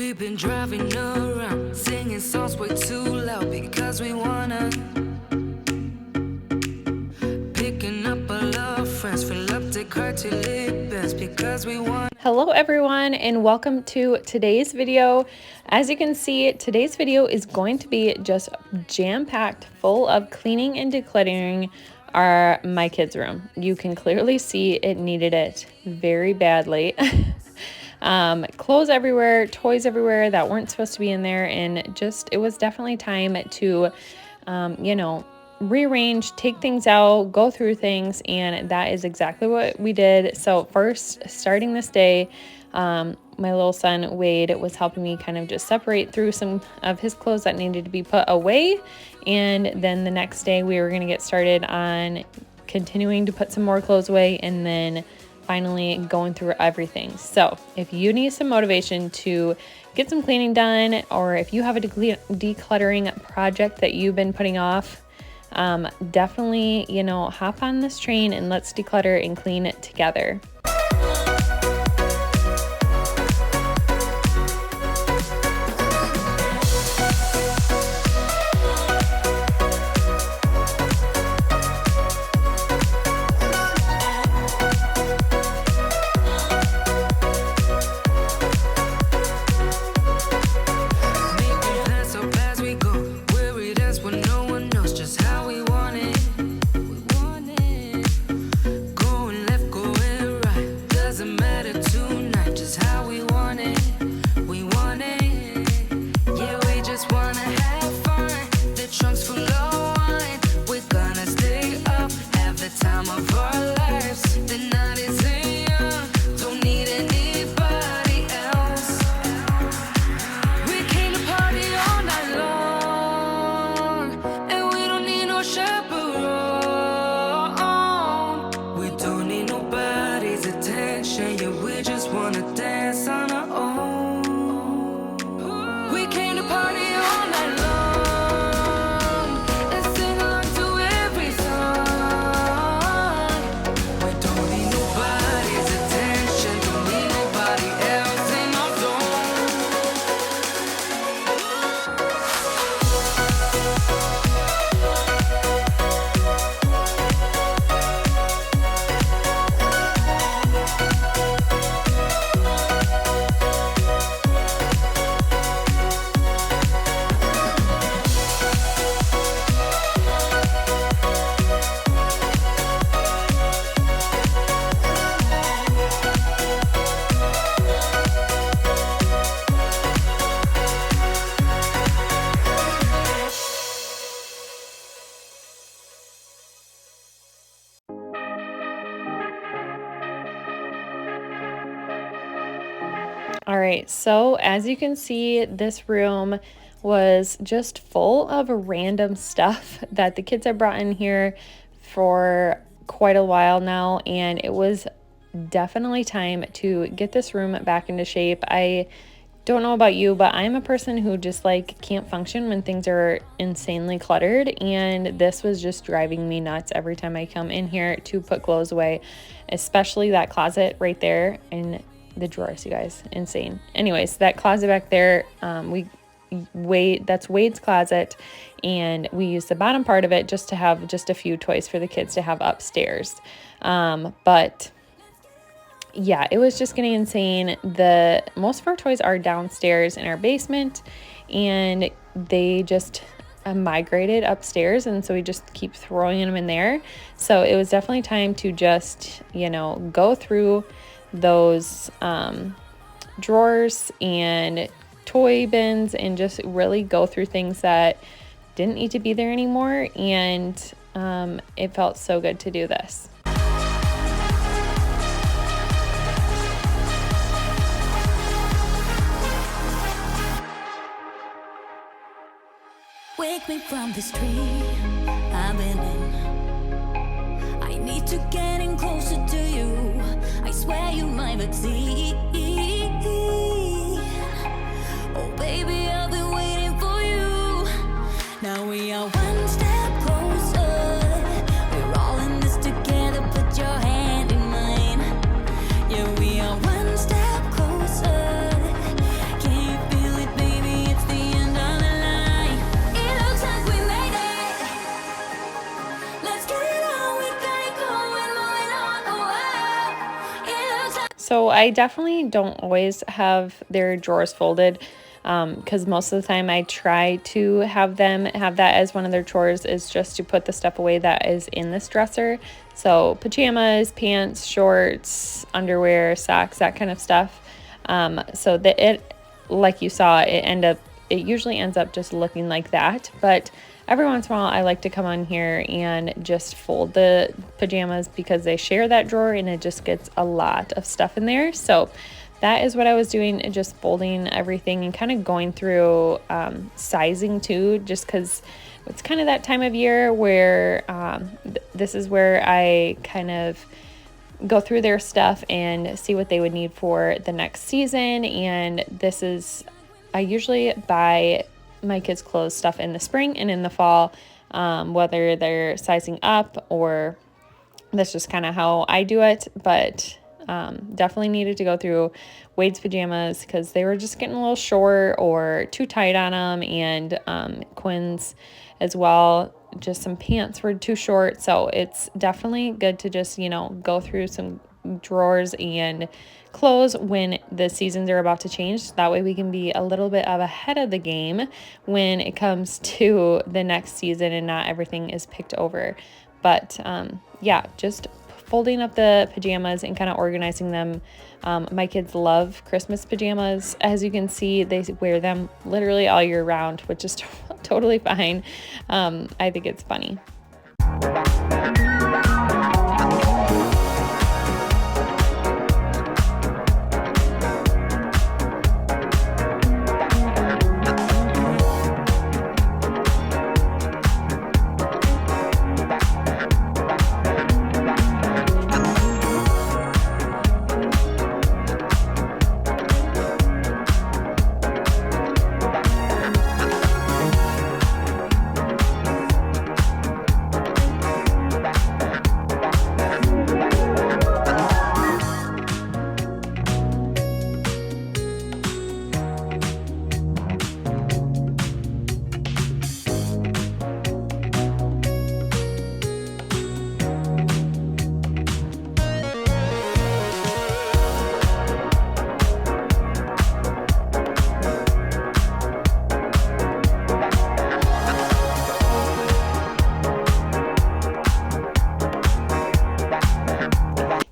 We've been driving around, singing songs way too loud because we wanna. Picking up all our friends, fill up the car till it bends because we want. Hello everyone and welcome to today's video. As you can see, today's video is going to be just jam-packed full of cleaning and decluttering my kids' room. You can clearly see it needed it very badly. Clothes everywhere, toys everywhere that weren't supposed to be in there, and just it was definitely time to rearrange, take things out, go through things, and that is exactly what we did. So first, starting this day, my little son Wade was helping me kind of just separate through some of his clothes that needed to be put away, and then the next day we were going to get started on continuing to put some more clothes away, and then finally going through everything. So if you need some motivation to get some cleaning done, or if you have a decluttering project that you've been putting off, definitely, hop on this train and let's declutter and clean it together. All right, so as you can see, this room was just full of random stuff that the kids have brought in here for quite a while now, and it was definitely time to get this room back into shape. I don't know about you, but I'm a person who just can't function when things are insanely cluttered, and this was just driving me nuts every time I come in here to put clothes away, especially that closet right there and the drawers, you guys, insane. Anyways, that closet back there, that's Wade's closet, and we used the bottom part of it just to have just a few toys for the kids to have upstairs. But yeah, it was just getting insane. Most of our toys are downstairs in our basement, and they just migrated upstairs, and so we just keep throwing them in there. So it was definitely time to just, go through those drawers and toy bins and just really go through things that didn't need to be there anymore, and it felt so good to do this. Wake me from this dream I've been in. I need to get in closer to you. I swear you might succeed. Oh baby, I've been waiting for you. Now we are one step closer. We're all in this together. Put your hand in mine. Yeah, we are one step closer. Can you feel So I definitely don't always have their drawers folded, because most of the time I try to have them have that as one of their chores, is just to put the stuff away that is in this dresser. So pajamas, pants, shorts, underwear, socks, that kind of stuff. So that it, like you saw, it usually ends up just looking like that. But every once in a while I like to come on here and just fold the pajamas, because they share that drawer and it just gets a lot of stuff in there. So that is what I was doing, just folding everything and kind of going through sizing too, just because it's kind of that time of year where this is where I kind of go through their stuff and see what they would need for the next season. And this is, I usually buy my kids' clothes stuff in the spring and in the fall, whether they're sizing up, or that's just kind of how I do it. But definitely needed to go through Wade's pajamas because they were just getting a little short or too tight on them, and Quinn's as well. Just some pants were too short. So it's definitely good to just, go through some drawers and clothes when the seasons are about to change. That way we can be a little bit ahead of the game when it comes to the next season and not everything is picked over. But yeah, just folding up the pajamas and kind of organizing them. My kids love Christmas pajamas. As you can see, they wear them literally all year round, which is totally fine. I think it's funny.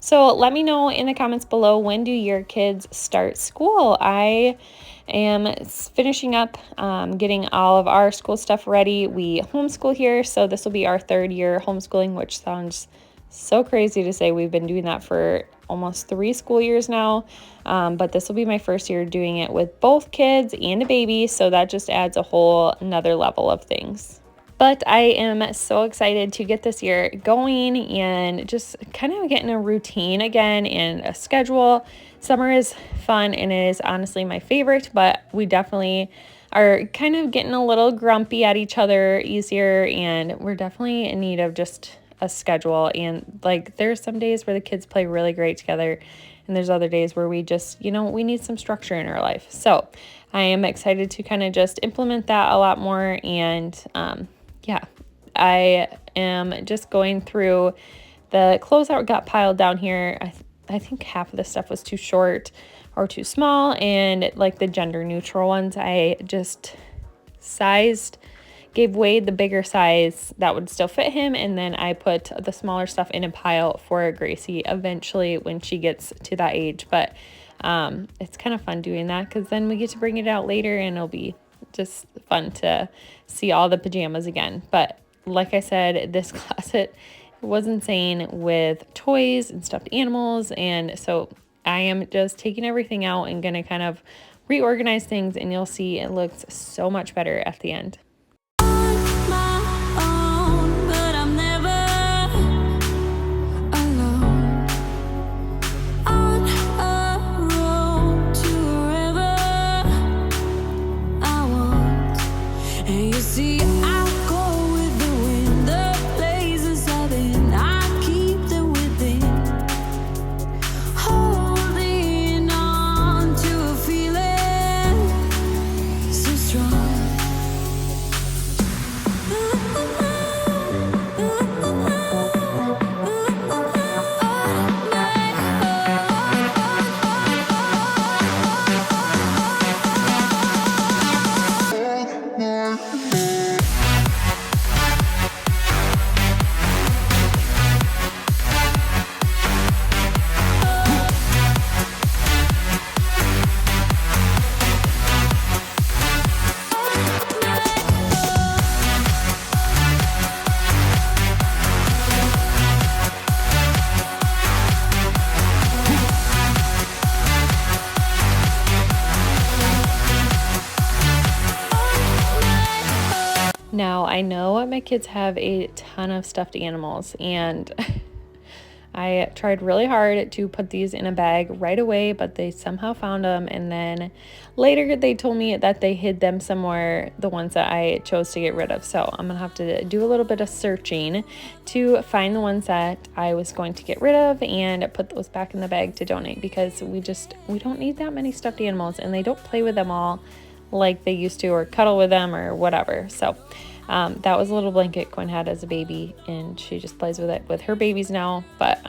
So let me know in the comments below, when do your kids start school? I am finishing up getting all of our school stuff ready. We homeschool here, so this will be our 3rd year homeschooling, which sounds so crazy to say. We've been doing that for almost 3 school years now, but this will be my 1st year doing it with both kids and a baby, so that just adds a whole another level of things. But I am so excited to get this year going and just kind of getting a routine again and a schedule. Summer is fun and it is honestly my favorite, but we definitely are kind of getting a little grumpy at each other easier, and we're definitely in need of just a schedule. And like, there's some days where the kids play really great together, and there's other days where we just, we need some structure in our life. So I am excited to kind of just implement that a lot more. And yeah, I am just going through the clothes that got piled down here. I think half of the stuff was too short or too small, and like the gender neutral ones, I just gave Wade the bigger size that would still fit him, and then I put the smaller stuff in a pile for Gracie eventually when she gets to that age. But it's kind of fun doing that, because then we get to bring it out later and it'll be just fun to see all the pajamas again. But like I said, this closet was insane with toys and stuffed animals, and so I am just taking everything out and gonna kind of reorganize things, and you'll see it looks so much better at the end. Now, I know my kids have a ton of stuffed animals, and I tried really hard to put these in a bag right away, but they somehow found them, and then later they told me that they hid them somewhere, the ones that I chose to get rid of. So I'm gonna have to do a little bit of searching to find the ones that I was going to get rid of and put those back in the bag to donate, because we don't need that many stuffed animals, and they don't play with them all like they used to, or cuddle with them or whatever. So that was a little blanket Quinn had as a baby, and she just plays with it with her babies now. But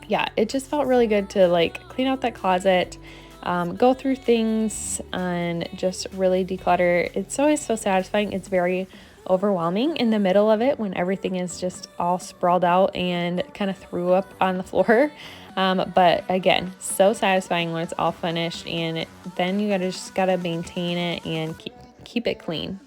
yeah, it just felt really good to like clean out that closet, go through things, and just really declutter. It's always so satisfying. It's very overwhelming in the middle of it when everything is just all sprawled out and kind of threw up on the floor. But again, so satisfying when it's all finished, and then you just gotta maintain it and keep it clean.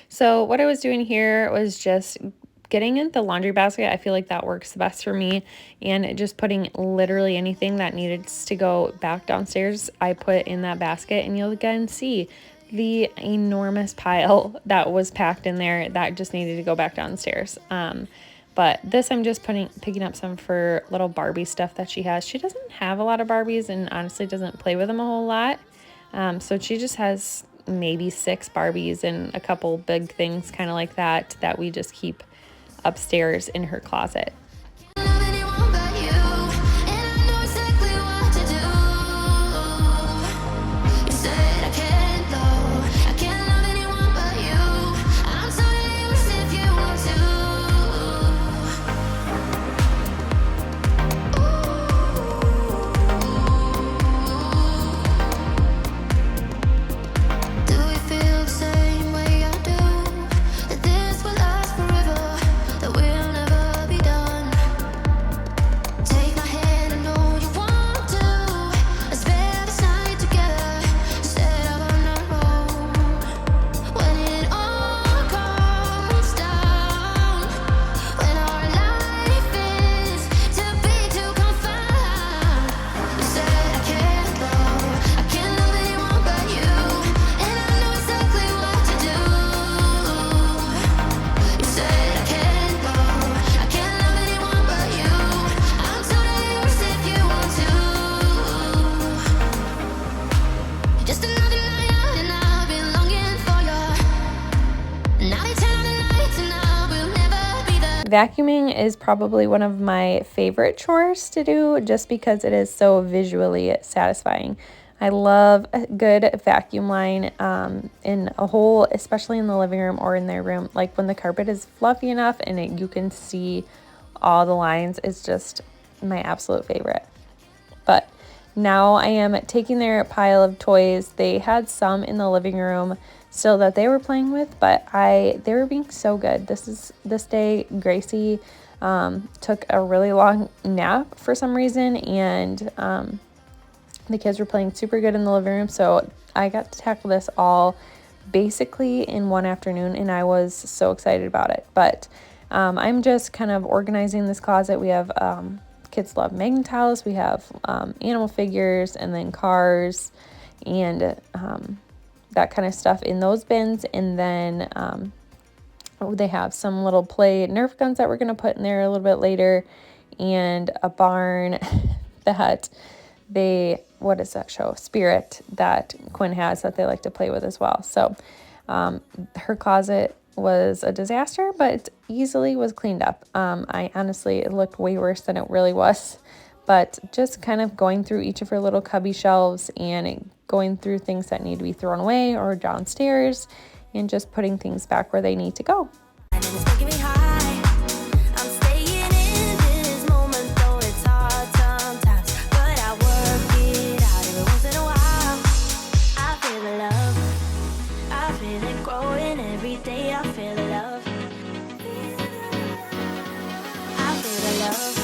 So what I was doing here was just getting in the laundry basket. I feel like that works the best for me, and just putting literally anything that needed to go back downstairs, I put in that basket, and you'll again see the enormous pile that was packed in there that just needed to go back downstairs. But this, I'm just picking up some for little Barbie stuff that she has. She doesn't have a lot of Barbies, and honestly doesn't play with them a whole lot. So she just has maybe 6 Barbies and a couple big things kind of like that we just keep upstairs in her closet. Vacuuming is probably one of my favorite chores to do, just because it is so visually satisfying. I love a good vacuum line in a hole, especially in the living room or in their room. Like when the carpet is fluffy enough and you can see all the lines, it's just my absolute favorite. But now I am taking their pile of toys. They had some in the living room still that they were playing with, but they were being so good. This day Gracie took a really long nap for some reason, and the kids were playing super good in the living room, so I got to tackle this all basically in one afternoon, and I was so excited about it. But I'm just kind of organizing this closet. We have kids love Magna-Tiles, we have animal figures, and then cars, and that kind of stuff in those bins. And then they have some little play Nerf guns that we're going to put in there a little bit later, and a barn that what is that show? Spirit, that Quinn has that they like to play with as well. So her closet was a disaster, but it easily was cleaned up. I honestly, it looked way worse than it really was. But just kind of going through each of her little cubby shelves and going through things that need to be thrown away or downstairs and just putting things back where they need to go. And it's making me high. I'm staying in this moment, though it's hard sometimes. But I work it out every once in a while. I feel the love. I feel it growing every day. I feel the love. I feel the love.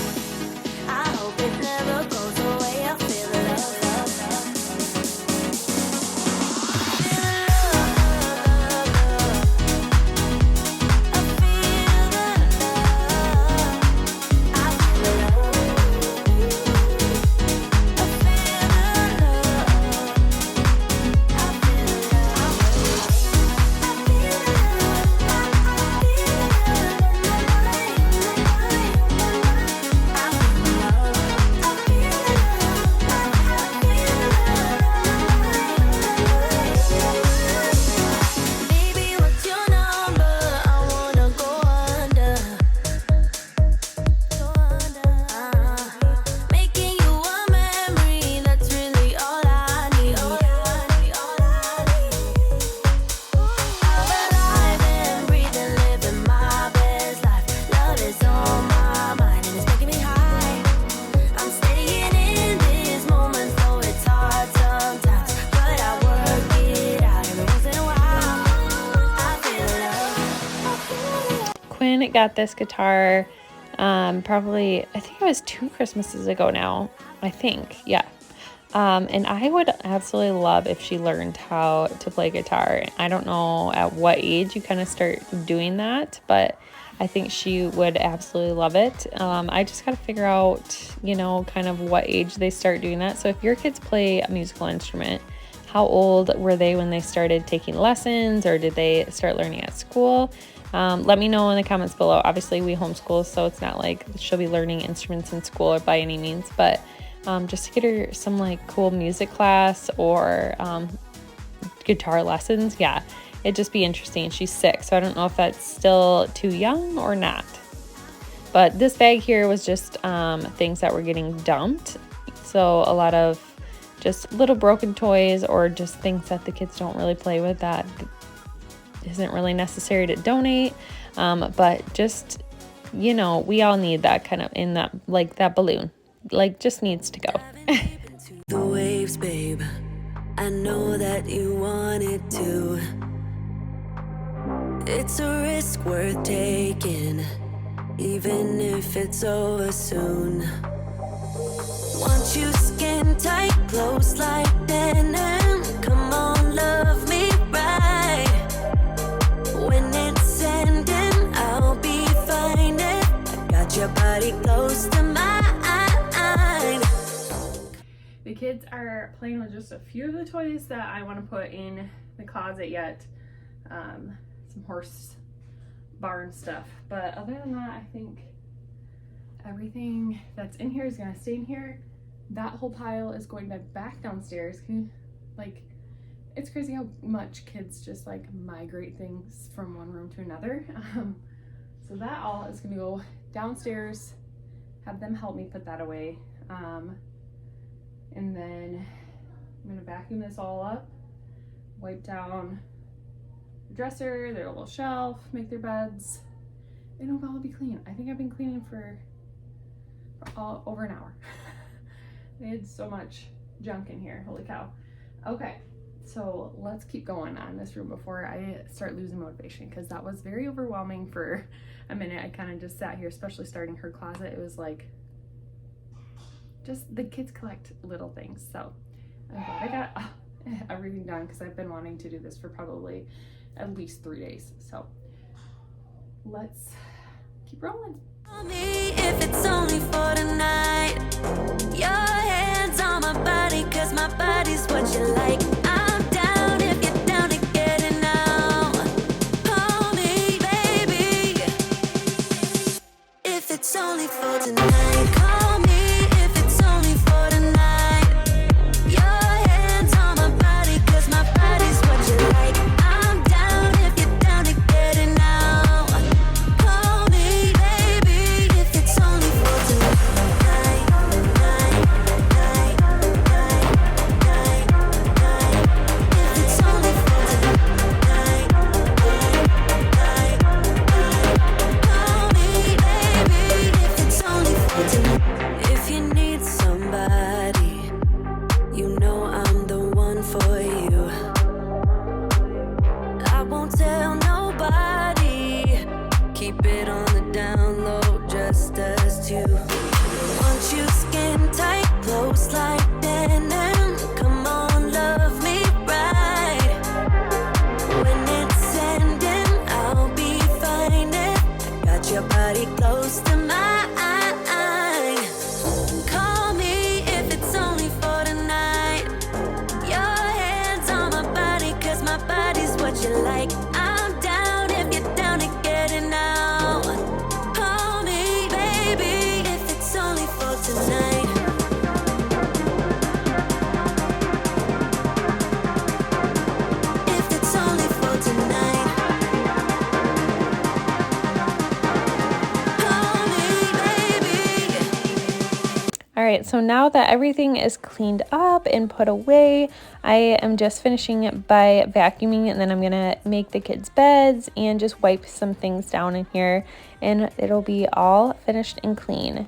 I hope it never goes away. I feel the love. Quinn got this guitar probably, I think it was 2 Christmases ago now, I think, yeah. And I would absolutely love if she learned how to play guitar. I don't know at what age you kind of start doing that, but I think she would absolutely love it. I just got to figure out, you know, kind of what age they start doing that. So if your kids play a musical instrument, how old were they when they started taking lessons, or did they start learning at school? Let me know in the comments below. Obviously, we homeschool, so it's not like she'll be learning instruments in school by any means, but just to get her some like cool music class or guitar lessons, yeah, it'd just be interesting. She's 6, so I don't know if that's still too young or not. But this bag here was just things that were getting dumped. So a lot of just little broken toys or just things that the kids don't really play with that isn't really necessary to donate. But just, you know, we all need that kind of in that, like that balloon, like just needs to go. The waves, babe. I know that you wanted to. It's a risk worth taking, even if it's over soon. Want you skin tight, close like denim. Come on, love me right. When it's ending, I'll be fine. I got your body close to mine. The kids are playing with just a few of the toys that I want to put in the closet yet. Some horse barn stuff. But other than that, I think everything that's in here is going to stay in here. That whole pile is going back downstairs. It's crazy how much kids just like migrate things from one room to another. So that all is going to go downstairs. Have them help me put that away. And then I'm going to vacuum this all up, wipe down the dresser, their little shelf, make their beds, and it'll all be clean. I think I've been cleaning for all over an hour. They had so much junk in here, holy cow. Okay, so let's keep going on this room before I start losing motivation, because that was very overwhelming for a minute. I kind of just sat here, especially starting her closet. It was like, just the kids collect little things. So I'm glad I got everything done, because I've been wanting to do this for probably at least 3 days. So let's keep rolling. If it's only for tonight, your hands on my body, 'cause my body's what you like. I'm down if you're down to get it now. Call me, baby. If it's only for tonight, call me if it's only for tonight. somebody. You know I'm the one for you. I won't tell nobody. Keep it on the down low, just us two. Want you skin tight, close like denim. Come on, love me right. When it's ending, I'll be fine. I got your body close to mine. Call me if it's only for tonight. Your hands on my body, 'cause my body's what you like. I'm down if you're down to get it now. Call me, baby, if it's only for tonight. If it's only for tonight. Call me, baby. All right, so now that everything is cleaned up and put away, I am just finishing it by vacuuming, and then I'm gonna make the kids' beds and just wipe some things down in here, and it'll be all finished and clean.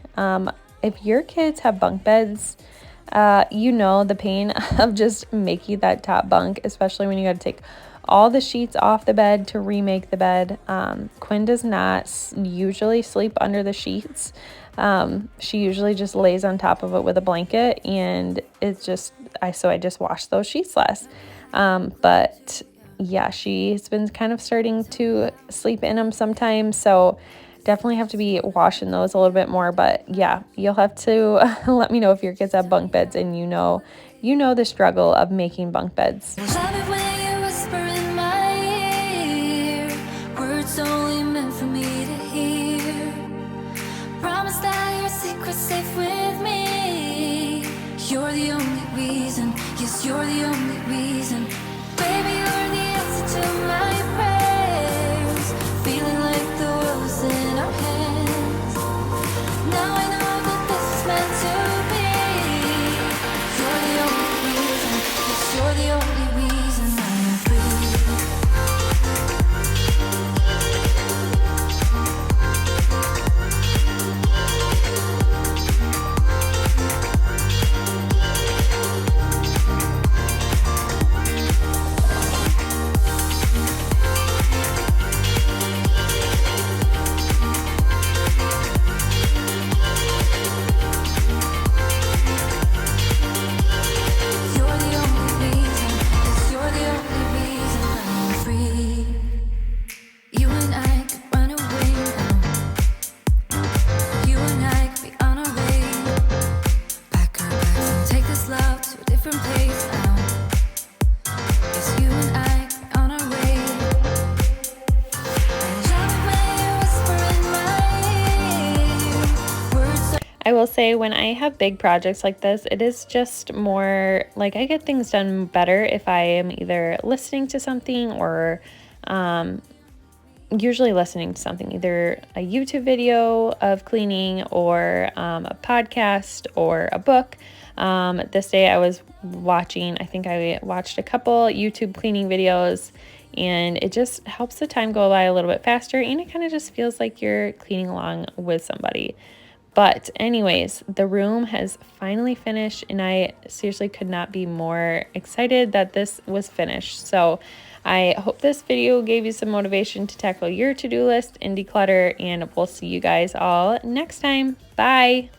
If your kids have bunk beds, you know the pain of just making that top bunk, especially when you got to take all the sheets off the bed to remake the bed. Quinn does not usually sleep under the sheets. She usually just lays on top of it with a blanket, and it's just, I just wash those sheets less. But yeah, she's been kind of starting to sleep in them sometimes, so definitely have to be washing those a little bit more. But yeah, you'll have to let me know if your kids have bunk beds and you know the struggle of making bunk beds. Love it when you whisper in my ear, words only meant for me to hear. Promise that your secret's safe with me. You're the only reason, yes, you're the only reason. Baby, you're the answer to my prayers. Feeling like the world's in our hands. Now I know that this is meant to be. You're the only reason, yes, you're the only reason I'm free. You're the only reason, yes, you're the only reason I'm free. You and I could run away now. You and I could be on our way. Pack our bags and take this love to a different place now. Yes, you and I could be on our way. I love it when you whisper in my ear, words I will say, when I have big projects like this, it is just more like I get things done better if I am either listening to something or usually listening to something, either a YouTube video of cleaning or a podcast or a book. This day I was watching, I think I watched a couple YouTube cleaning videos, and it just helps the time go by a little bit faster, and it kind of just feels like you're cleaning along with somebody. But anyways, the room has finally finished, and I seriously could not be more excited that this was finished. So I hope this video gave you some motivation to tackle your to-do list and declutter, and we'll see you guys all next time. Bye!